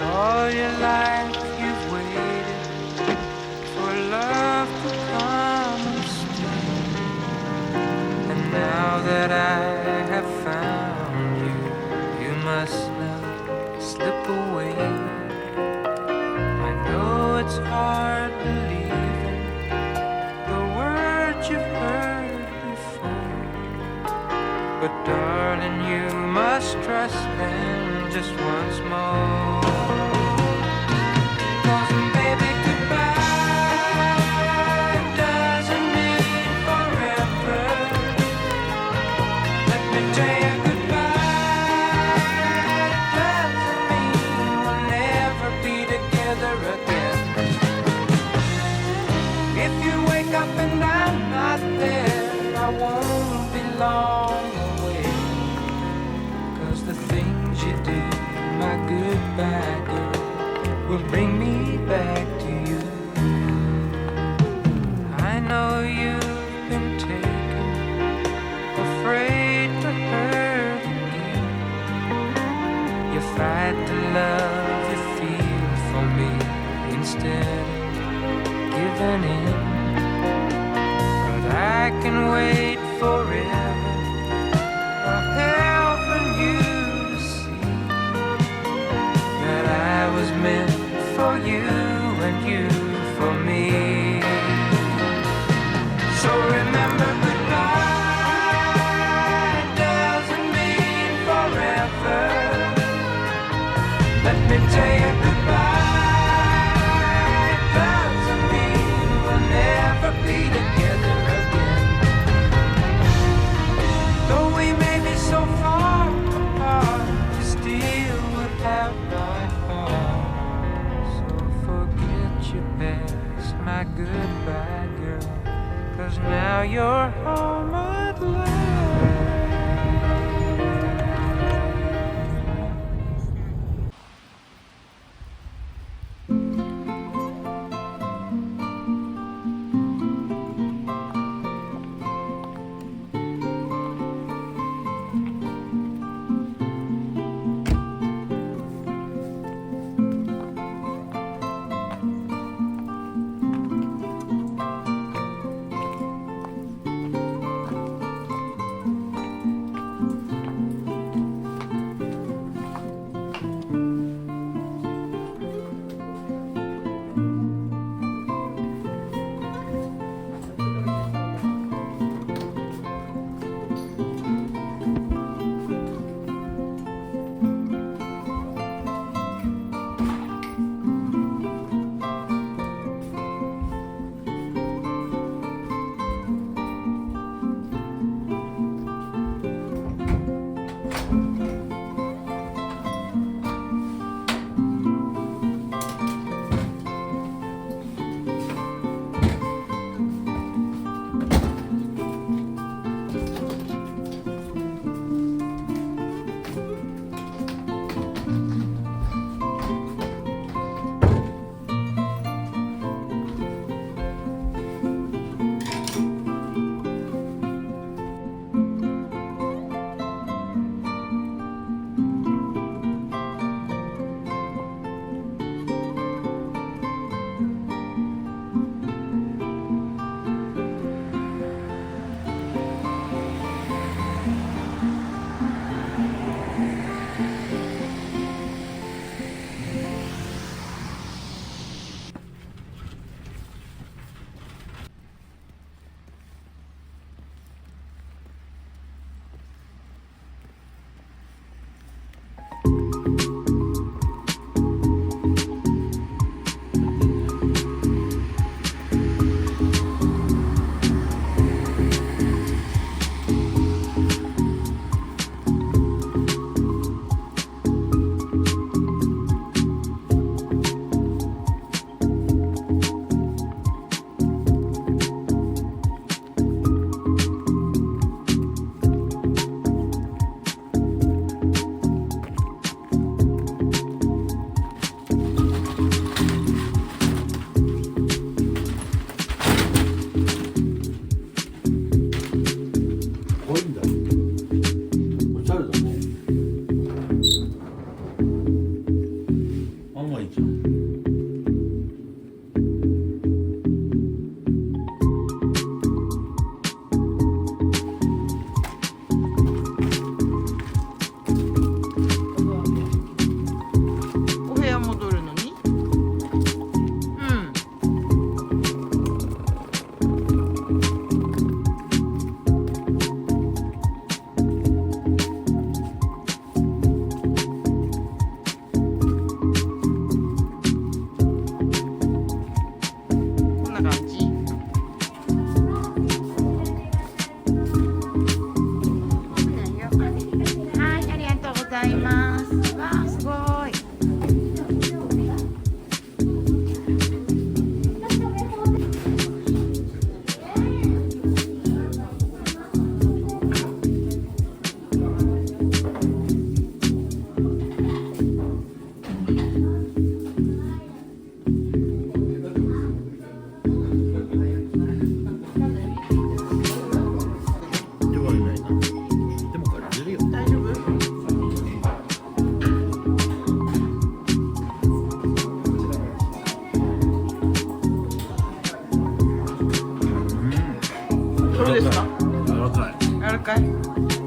All your life you've waited for love to come and stay. And now that I have found you, you must not slip away. I know it's hard believing the words you've heard before, but darling, you must trust them just once more. 'Cause baby, goodbye doesn't mean forever. Let me tell you, goodbye doesn't mean we'll never be together again. If you wake up and I'm not there, I won't be long away. 'Cause the things you do, my goodbye girl, will bring me back to you. I know you've been taken, afraid to hurt again. You fight the love you feel for me instead of giving in. But I can wait forever, helping you to see that I was meant for you and you for me. So remember, goodbye doesn't mean forever. Let me tell you, goodbye doesn't mean we'll never be together again. Though we may be so far apart, you still would have my heart. So forget your past, my goodbye girl, 'cause now you're home at last. がいいじゃん。お部屋戻るのに、こんな感じ。はい、ありがとうございます。わあ、すごい。ではいないな。でも借りれるよ。大丈夫？どうですか？柔らかい。柔らかい。